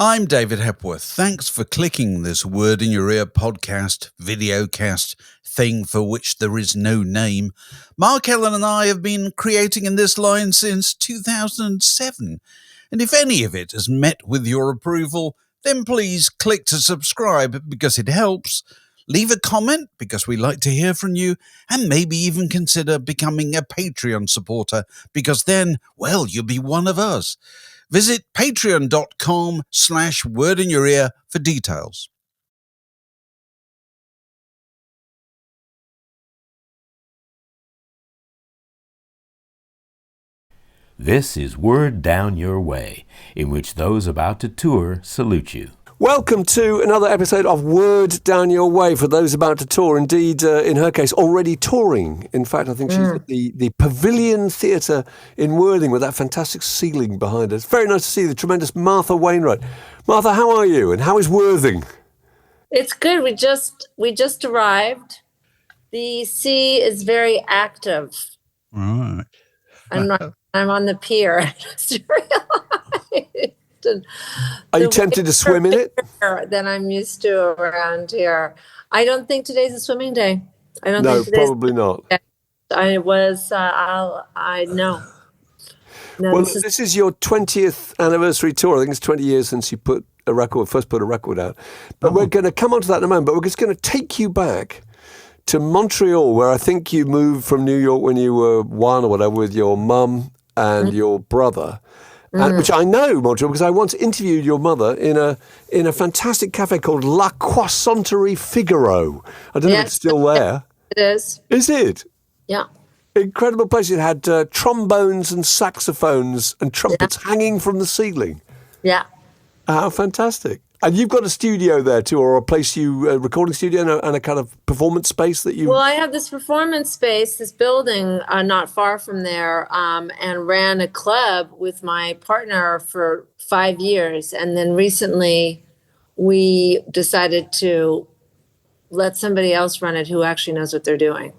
I'm David Hepworth. Thanks for clicking this Word in Your Ear podcast, videocast thing for which there is no name. Mark Ellen and I have been creating in this line since 2007. And if any of it has met with your approval, then please click to subscribe because it helps. Leave a comment because we like to hear from you, and maybe even consider becoming a Patreon supporter because then, well, you'll be one of us. Visit patreon.com/wordinyourear for details. This is Word Down Your Way, in which those about to tour salute you. Welcome to another episode of Word Down Your Way for those about to tour. Indeed, in her case, already touring. In fact, I think she's at the Pavilion Theatre in Worthing with that fantastic ceiling behind us. Very nice to see the tremendous Martha Wainwright. Martha, how are you and how is Worthing? It's good. We just arrived. The sea is very active. Right. I'm on the pier. I just realized. Are you tempted to swim in it? Than I'm used to around here. I don't think today's a swimming day. No, probably not. I was. I know. No, well, this is your 20th anniversary tour. I think it's 20 years since you first put a record out. But we're going to come on to that in a moment. But we're just going to take you back to Montreal, where I think you moved from New York when you were one or whatever with your mum and your brother. Which I know, Montreal, because I once interviewed your mother in a fantastic cafe called La Croissanterie Figaro. I don't know if it's still there. It is. Is it? Yeah. Incredible place. It had trombones and saxophones and trumpets hanging from the ceiling. Yeah. How fantastic. And you've got a studio there too, or a place a recording studio and a kind of performance space that you... Well, I have this performance space, this building not far from there, and ran a club with my partner for 5 years. And then recently we decided to let somebody else run it who actually knows what they're doing.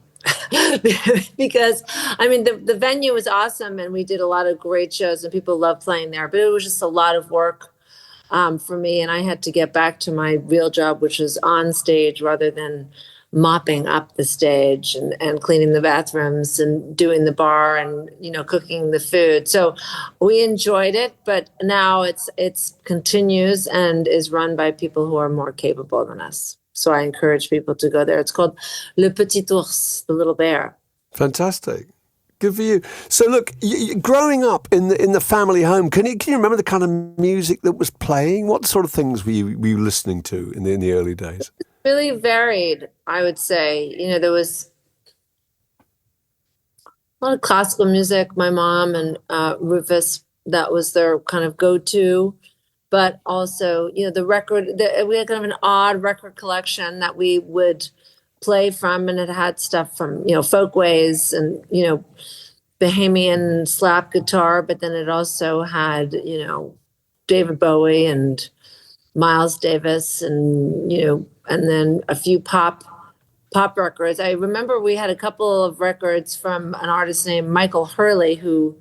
Because, I mean, the venue was awesome and we did a lot of great shows and people loved playing there, but it was just a lot of work for me, and I had to get back to my real job, which is on stage rather than mopping up the stage and cleaning the bathrooms and doing the bar and, cooking the food. So we enjoyed it, but now it's continues and is run by people who are more capable than us. So I encourage people to go there. It's called Le Petit Ours, the little bear. Fantastic. Good for you. So look, growing up in the family home, can you remember the kind of music that was playing? What sort of things were you listening to in the early days? It's really varied, I would say. There was a lot of classical music. My mom and Rufus, that was their kind of go-to. But also, the record, we had kind of an odd record collection that we would play from, and it had stuff from folkways and Bahamian slap guitar, but then it also had David Bowie and Miles Davis and and then a few pop records. I remember we had a couple of records from an artist named Michael Hurley, who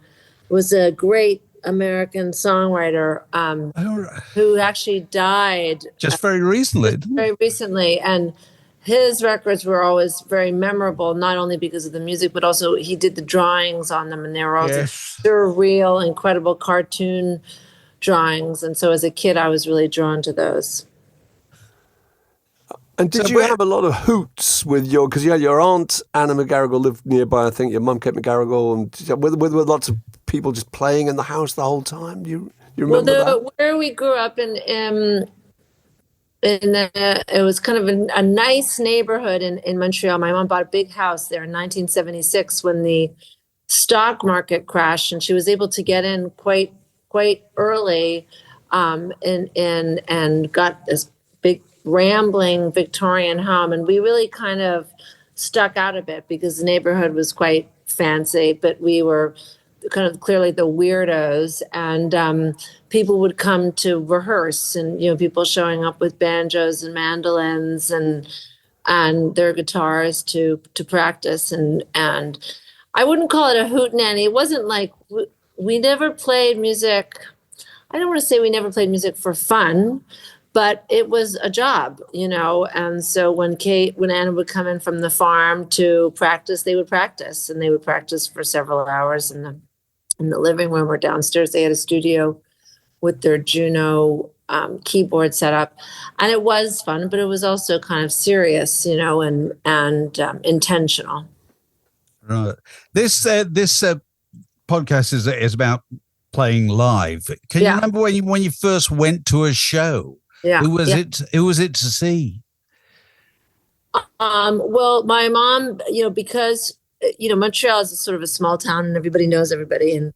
was a great American songwriter who actually died just very recently. And his records were always very memorable, not only because of the music, but also he did the drawings on them, and they were all surreal, incredible cartoon drawings. And so as a kid, I was really drawn to those. And did you have a lot of hoots because you had your aunt Anna McGarrigle lived nearby, I think, your mum Kate McGarrigle, and with lots of people just playing in the house the whole time? Do you remember that? Where we grew up it was kind of a nice neighborhood in Montreal. My mom bought a big house there in 1976 when the stock market crashed, and she was able to get in quite early, and got this big rambling Victorian home. And we really kind of stuck out a bit because the neighborhood was quite fancy, but we were kind of clearly the weirdos, and people would come to rehearse, and people showing up with banjos and mandolins and their guitars to practice, and I wouldn't call it a hootenanny. It wasn't like we never played music I don't want to say we never played music for fun, but it was a job, And so when Anna would come in from the farm to practice, they would practice, and they would practice for several hours in the living room or downstairs. They had a studio with their Juno keyboard set up, and it was fun, but it was also kind of serious, and intentional. Right. This podcast is about playing live. Can you remember when you first went to a show? Yeah. Who was it to see? Well, my mom, because Montreal is sort of a small town and everybody knows everybody, and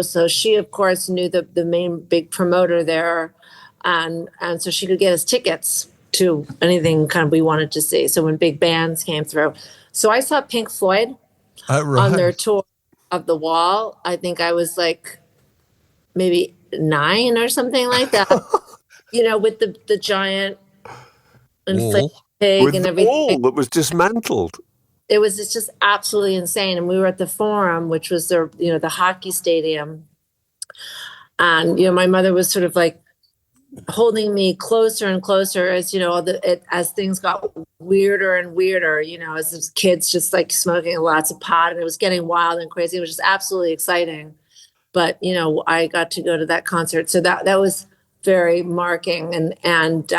so she of course knew the main big promoter there, and so she could get us tickets to anything kind of we wanted to see. So when big bands came through, so I saw Pink Floyd on their tour of The Wall. I think I was like maybe 9 or something like that. With the giant inflated pig with and the everything. wall that was dismantled. It was just absolutely insane. And we were at the Forum, which was the hockey stadium. And, my mother was sort of like holding me closer and closer as, as things got weirder and weirder, as those kids just like smoking lots of pot, and it was getting wild and crazy. It was just absolutely exciting. But, I got to go to that concert. So that was very marking. And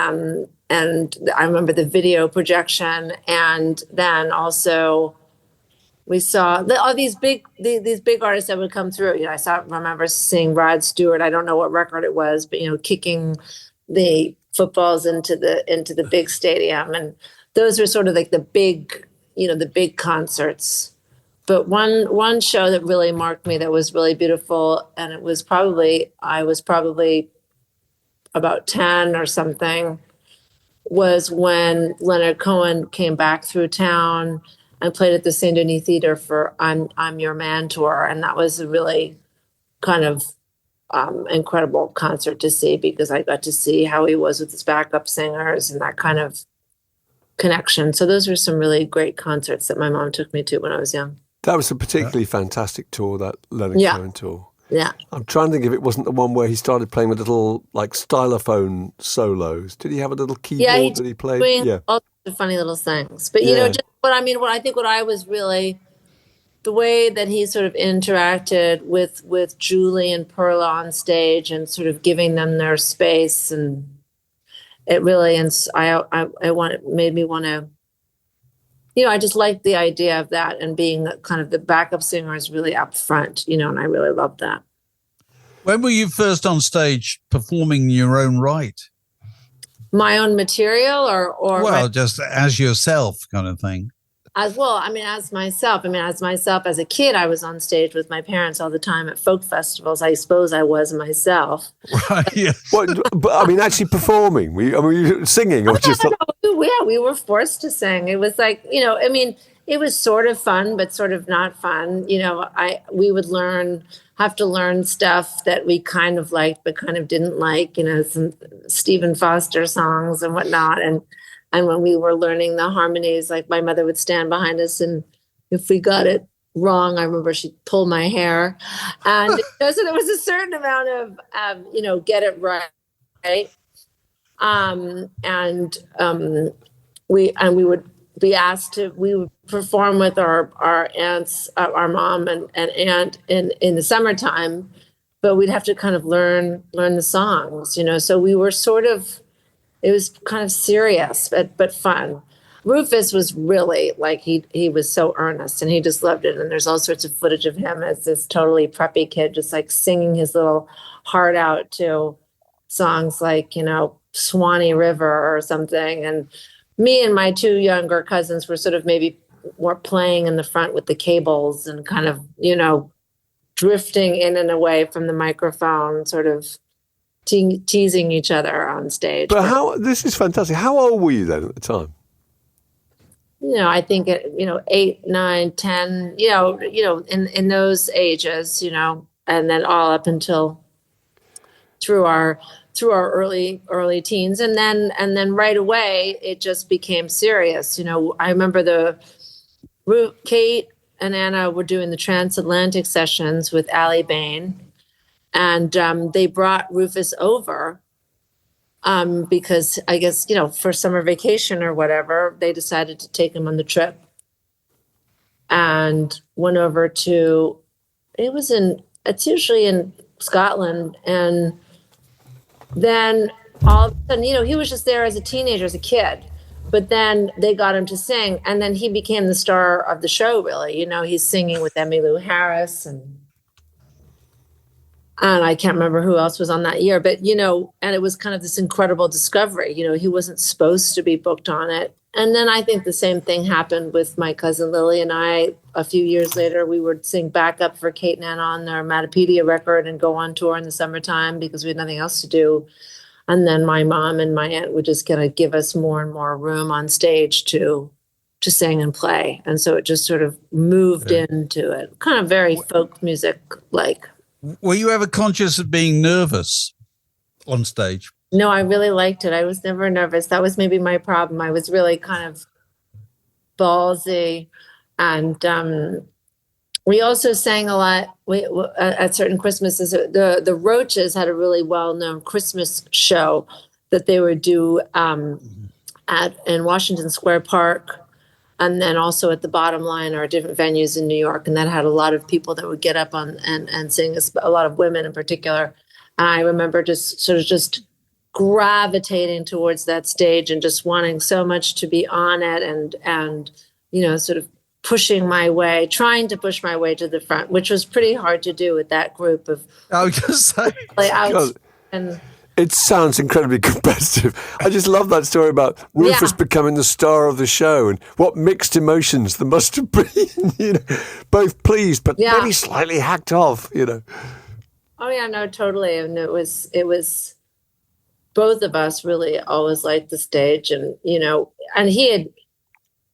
I remember the video projection, and then also we saw all these big artists that would come through. I remember seeing Rod Stewart. I don't know what record it was, but kicking the footballs into the big stadium, and those were sort of like the big concerts. But one show that really marked me, that was really beautiful, and I was probably about 10 or something, was when Leonard Cohen came back through town and played at the Saint Denis Theater for I'm Your Man tour. And that was a really kind of incredible concert to see, because I got to see how he was with his backup singers and that kind of connection. So those were some really great concerts that my mom took me to when I was young. That was a particularly fantastic tour, that Leonard Cohen tour. Yeah. I'm trying to think if it wasn't the one where he started playing with little like stylophone solos. Did he have a little keyboard that he played? Yeah, all the funny little things. But what I was really, the way that he sort of interacted with Julie and Perla on stage and sort of giving them their space, and it really, and it made me want to. I just liked the idea of that, and being kind of the backup singer is really up front, and I really loved that. When were you first on stage performing your own right? My own material or just as yourself kind of thing? As myself. As a kid, I was on stage with my parents all the time at folk festivals. I suppose I was myself. Right. Yes. But actually performing. Were you singing or just? Yeah, we were forced to sing. It was like, it was sort of fun, but sort of not fun. We would have to learn stuff that we kind of liked, but kind of didn't like. Some Stephen Foster songs and whatnot, and when we were learning the harmonies, like my mother would stand behind us, and if we got it wrong, I remember she'd pull my hair, and so there was a certain amount of get it right, we would be asked to, we would perform with our aunts, our mom and aunt in the summertime, but we'd have to kind of learn the songs, So we were sort of. It was kind of serious, but fun. Rufus was really like, he was so earnest, and he just loved it. And there's all sorts of footage of him as this totally preppy kid, just like singing his little heart out to songs like, Swanee River or something. And me and my 2 younger cousins were sort of maybe more playing in the front with the cables and kind of, drifting in and away from the microphone, sort of teasing each other on stage. But this is fantastic. How old were you then at the time? I think 8, 9, 10, in those ages, and then all up until through our early teens, and then right away it just became serious. I remember Kate and Anna were doing the transatlantic sessions with Allie Bain. And they brought Rufus over because I guess, for summer vacation or whatever, they decided to take him on the trip and went over to, it's usually in Scotland. And then all of a sudden, he was just there as a teenager, as a kid. But then they got him to sing, and then he became the star of the show, really. He's singing with Emmylou Harris, and I can't remember who else was on that year. But, and it was kind of this incredible discovery. He wasn't supposed to be booked on it. And then I think the same thing happened with my cousin Lily and I. A few years later, we would sing backup for Kate and Anna on their Matapedia record and go on tour in the summertime because we had nothing else to do. And then my mom and my aunt would just kind of give us more and more room on stage to sing and play. And so it just sort of moved into it, kind of very folk music like. Were you ever conscious of being nervous on stage? No, I really liked it. I was never nervous. That was maybe my problem. I was really kind of ballsy. And we also sang a lot at certain Christmases. The Roches had a really well-known Christmas show that they would do in Washington Square Park, and then also at the Bottom Line or different venues in New York. And that had a lot of people that would get up and sing, a lot of women in particular. And I remember just gravitating towards that stage and just wanting so much to be on it and sort of trying to push my way to the front, which was pretty hard to do with that group of. I was going to say. And it sounds incredibly competitive. I just love that story about Rufus becoming the star of the show and what mixed emotions there must have been. Both pleased, but maybe slightly hacked off. Oh yeah, no, totally, and it was. Both of us really always liked the stage, and and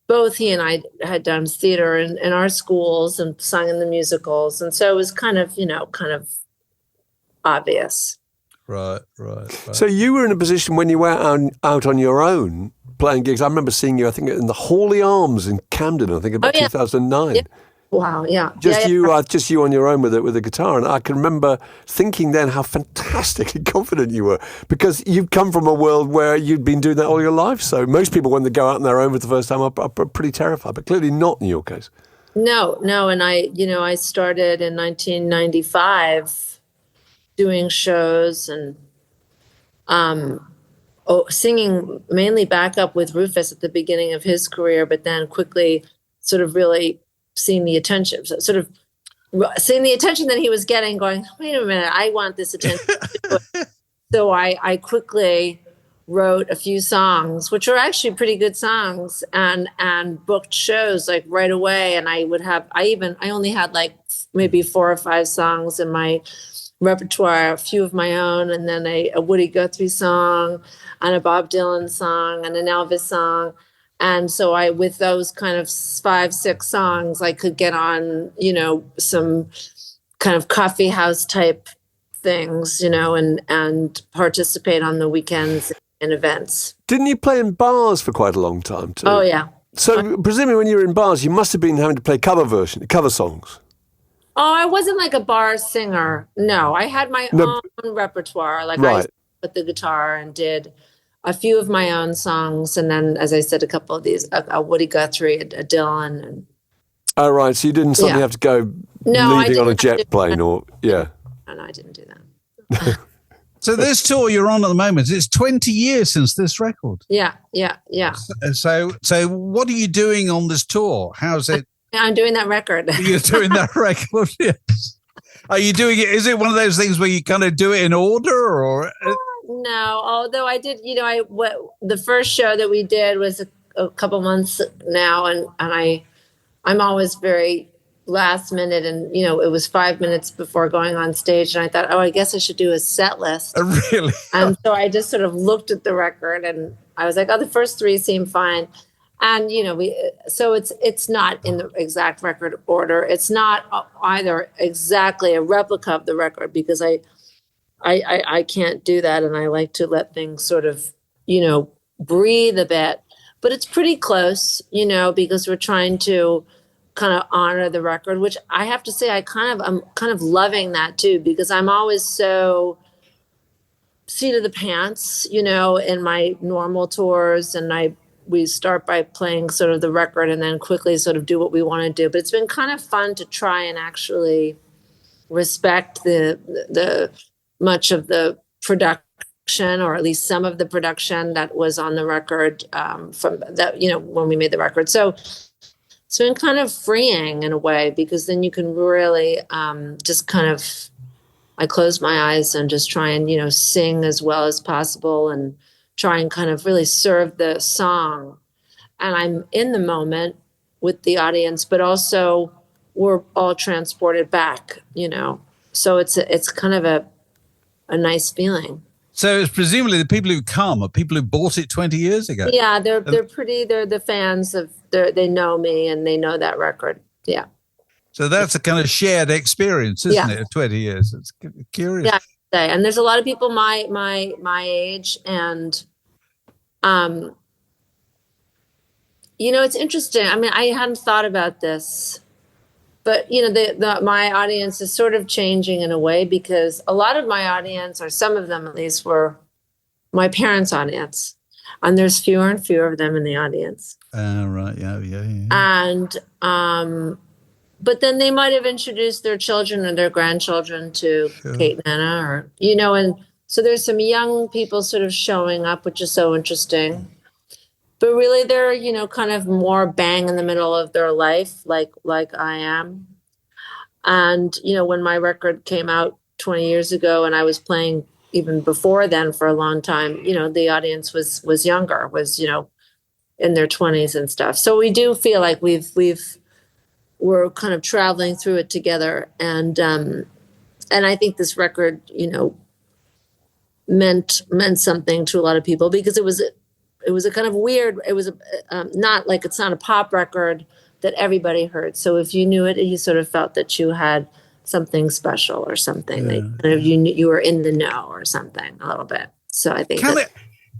both he and I had done theater in our schools and sung in the musicals, and so it was kind of obvious. Right. So you were in a position when you were out on your own playing gigs. I remember seeing you, I think, in the Hawley Arms in Camden. I think about 2009. Yeah. Wow, yeah. Just you on your own with a guitar. And I can remember thinking then how fantastically confident you were, because you'd come from a world where you'd been doing that all your life. So most people, when they go out on their own for the first time, are pretty terrified, but clearly not in your case. No. And I started in 1995 doing shows and singing mainly backup with Rufus at the beginning of his career, but then quickly sort of really seeing the attention that he was getting, going, wait a minute, I want this attention. So I quickly wrote a few songs, which were actually pretty good songs, and booked shows like right away. And I only had like maybe 4 or 5 songs in my repertoire, a few of my own, and then a Woody Guthrie song and a Bob Dylan song and an Elvis song. And so with those kind of 5, 6 songs, I could get on, some kind of coffeehouse type things, and participate on the weekends in events. Didn't you play in bars for quite a long time too? Oh, yeah. So presumably when you were in bars, you must have been having to play cover songs. Oh, I wasn't like a bar singer. No, I had my own repertoire. Like I put the guitar and did a few of my own songs, and then, as I said, a couple of these, a Woody Guthrie, a Dylan, and. Oh right, so you didn't suddenly have to go leaving on a jet plane, or No, I didn't do that. So this tour you're on at the moment, it's 20 years since this record. Yeah. So what are you doing on this tour? How's it? I'm doing that record. You're doing that record, yes. Are you doing it? Is it one of those things where you kind of do it in order, or? No, although I did, the first show that we did was a couple months now, and I'm always very last minute, and it was 5 minutes before going on stage, and I thought, I guess I should do a set list. Really? And so I just sort of looked at the record, and I was like, the first 3 seem fine. And, so it's not in the exact record order. It's not either exactly a replica of the record, because I can't do that. And I like to let things sort of, breathe a bit, but it's pretty close, because we're trying to kind of honor the record, which I have to say I'm kind of loving that too, because I'm always so seat of the pants, in my normal tours, and we start by playing sort of the record and then quickly sort of do what we want to do. But it's been kind of fun to try and actually respect the much of the production, or at least some of the production that was on the record from that, when we made the record. So it's been kind of freeing in a way, because then you can really just kind of, I close my eyes and just try and, sing as well as possible and try and kind of really serve the song. And I'm in the moment with the audience, but also we're all transported back, So it's kind of a nice feeling. So it's presumably the people who come are people who bought it 20 years ago. Yeah, they're the fans they know me and they know that record. Yeah. So that's a kind of shared experience, isn't it? 20 years. It's curious. Yeah. And there's a lot of people my age, and it's interesting. I mean, I hadn't thought about this, but my audience is sort of changing in a way, because a lot of my audience, or some of them at least, were my parents' audience, and there's fewer and fewer of them in the audience. Right. Yeah. And but then they might have introduced their children or their grandchildren to Kate and Anna, or and so there's some young people sort of showing up, which is so interesting. But really, they're kind of more bang in the middle of their life, like I am. And when my record came out 20 years ago, and I was playing even before then for a long time, the audience was younger, was in their 20s and stuff. So we do feel like we're kind of traveling through it together, and I think this record, meant something to a lot of people, because it was a kind of weird. It was not like, it's not a pop record that everybody heard. So if you knew it, you sort of felt that you had something special or something. Yeah. That you were in the know or something a little bit. So I think.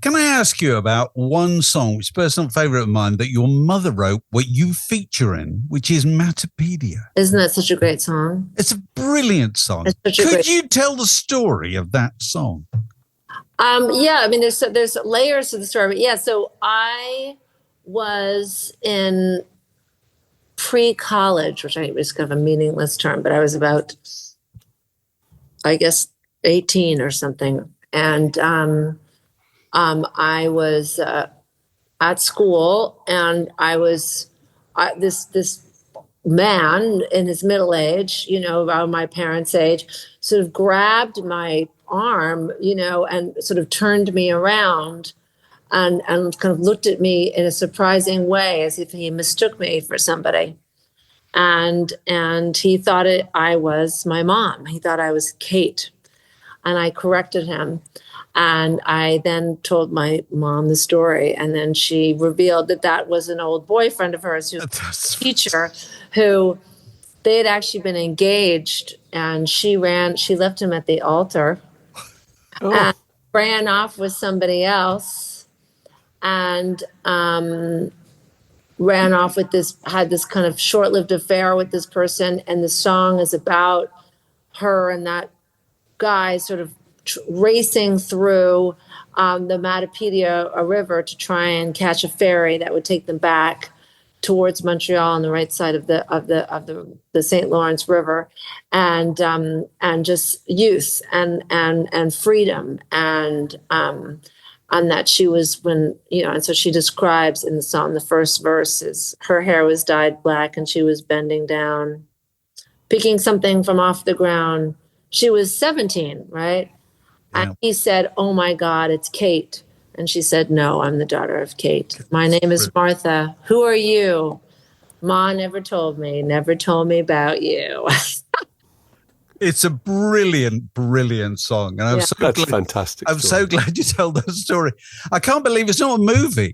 Can I ask you about one song, which is a personal favorite of mine, that your mother wrote, what you feature in, which is Matapedia? Isn't that such a great song? It's a brilliant song. Could you tell the story of that song? Yeah, I mean, there's layers to the story, but yeah. So I was in pre-college, which I think is kind of a meaningless term, but I was about, I guess, 18 or something, and I was at school, and I was this man in his middle age, around my parents' age, sort of grabbed my arm, and sort of turned me around, and kind of looked at me in a surprising way, as if he mistook me for somebody, and he thought I was my mom. He thought I was Kate, and I corrected him. And I then told my mom the story, and then she revealed that was an old boyfriend of hers, who was a teacher, who they had actually been engaged, and she left him at the altar, and ran off with somebody else, and ran off with had this kind of short-lived affair with this person. And the song is about her and that guy sort of racing through the Matapedia river to try and catch a ferry that would take them back towards Montreal on the right side of the St. Lawrence River, and just youth and freedom, and that she was, when and so she describes in the song, the first verse is, her hair was dyed black and she was bending down, picking something from off the ground. She was 17, right? And he said, "Oh my God, it's Kate." And she said, "No, I'm the daughter of Kate. My name is Martha. Who are you?" "Ma never told me about you." It's a brilliant, brilliant song. And That's fantastic. I'm so glad you told that story. I can't believe it's not a movie.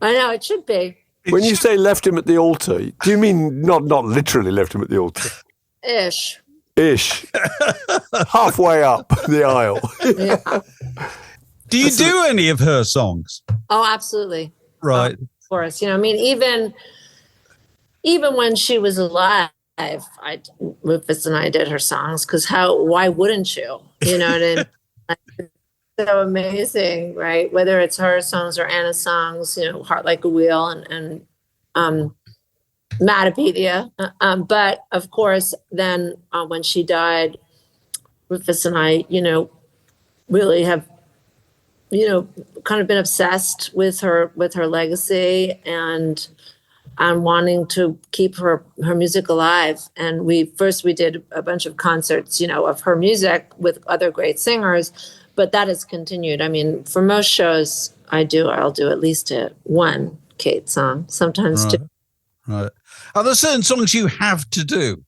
I know, it should be. When you say left him at the altar, do you mean not literally left him at the altar? Ish. Halfway up the aisle. Yeah. Do you do any of her songs? Oh, absolutely. Right. Of course. I mean, even even when she was alive, Rufus and I did her songs because why wouldn't you? You know what I mean? So amazing, right? Whether it's her songs or Anna's songs, Heart Like a Wheel and Matapedia. But of course, then when she died, Rufus and I, really have, kind of been obsessed with her legacy and wanting to keep her music alive. And we did a bunch of concerts, of her music with other great singers, but that has continued. I mean, for most shows I'll do at least one Kate song, sometimes two. Right. Are there certain songs you have to do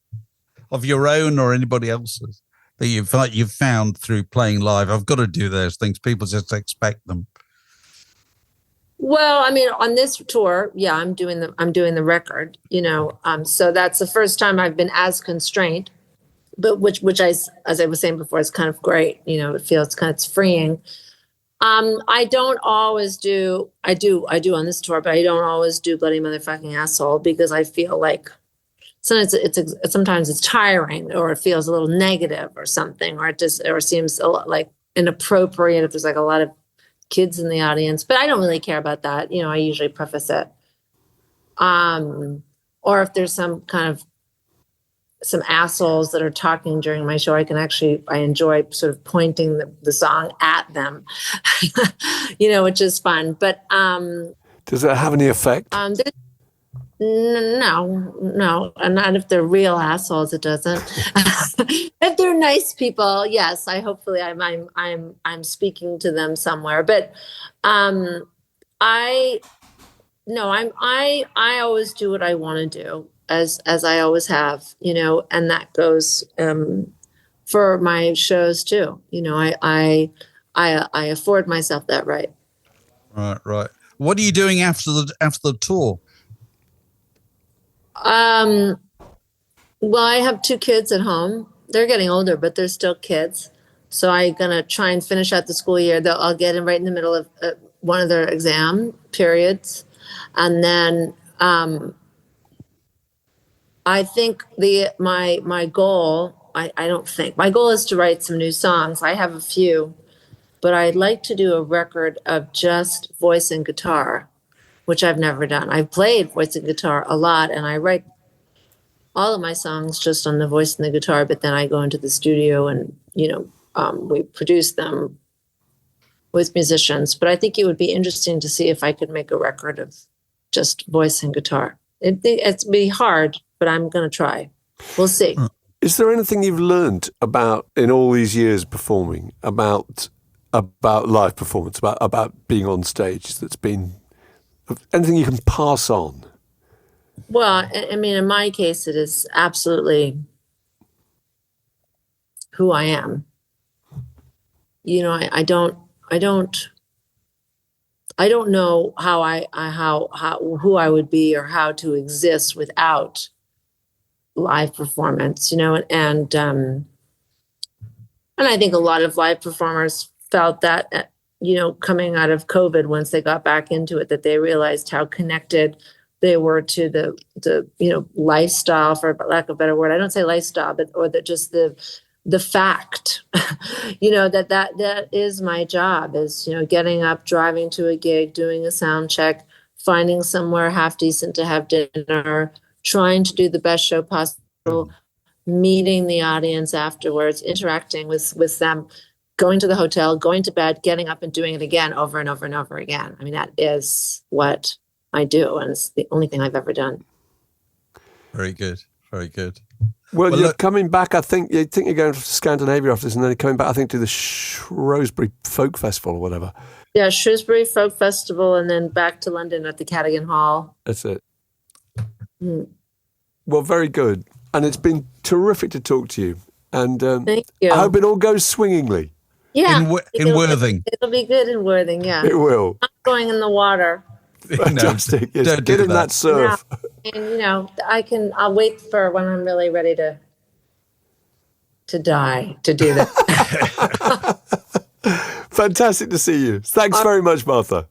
of your own or anybody else's that you've found through playing live? I've got to do those things. People just expect them. Well, I mean, on this tour, yeah, I'm doing the record, so that's the first time I've been as constrained, but which as I was saying before, is kind of great. It feels it's freeing. I don't always do. I do on this tour, but I don't always do Bloody Motherfucking Asshole because I feel like sometimes it's tiring, or it feels a little negative or something, or it seems a lot like inappropriate if there's like a lot of kids in the audience, but I don't really care about that. I usually preface it. Or if there's some assholes that are talking during my show, I enjoy sort of pointing the song at them, which is fun. But does that have any effect? No, and not if they're real assholes. It doesn't. If they're nice people, yes. I'm speaking to them somewhere. But I always do what I want to do, as I always have, and that goes for my shows too. I afford myself that right. Right. What are you doing after the tour? Well, I have 2 kids at home. They're getting older, but they're still kids. So I'm going to try and finish out the school year. I'll get in right in the middle of one of their exam periods. And then I think my goal, my goal is to write some new songs. I have a few, but I'd like to do a record of just voice and guitar, which I've never done. I've played voice and guitar a lot, and I write all of my songs just on the voice and the guitar, but then I go into the studio and, we produce them with musicians. But I think it would be interesting to see if I could make a record of just voice and guitar. It's be hard, but I'm going to try. We'll see. Is there anything you've learned in all these years performing about live performance, about being on stage that's been anything you can pass on? Well, I mean, in my case, it is absolutely who I am. I don't know who I would be or how to exist without live performance, and I think a lot of live performers felt that, coming out of COVID, once they got back into it, that they realized how connected they were to the lifestyle, for lack of a better word. I don't say lifestyle, but just the fact, that is my job, is, getting up, driving to a gig, doing a sound check, finding somewhere half decent to have dinner, trying to do the best show possible, meeting the audience afterwards, interacting with them, going to the hotel, going to bed, getting up and doing it again over and over and over again. I mean, that is what I do, and it's the only thing I've ever done. Very good. Very good. Well, you're coming back, I think you're going to Scandinavia after this, and then you're coming back, I think, to the Shrewsbury Folk Festival or whatever. Yeah, Shrewsbury Folk Festival, and then back to London at the Cadogan Hall. That's it. Well, very good. And it's been terrific to talk to you. And thank you. I hope it all goes swingingly. Yeah. In Worthing. It'll be good in Worthing, yeah. It will. I'm going in the water. Fantastic. Yes, get in that surf. Yeah. And, I'll wait for when I'm really ready to die to do that. Fantastic to see you. Thanks very much, Martha.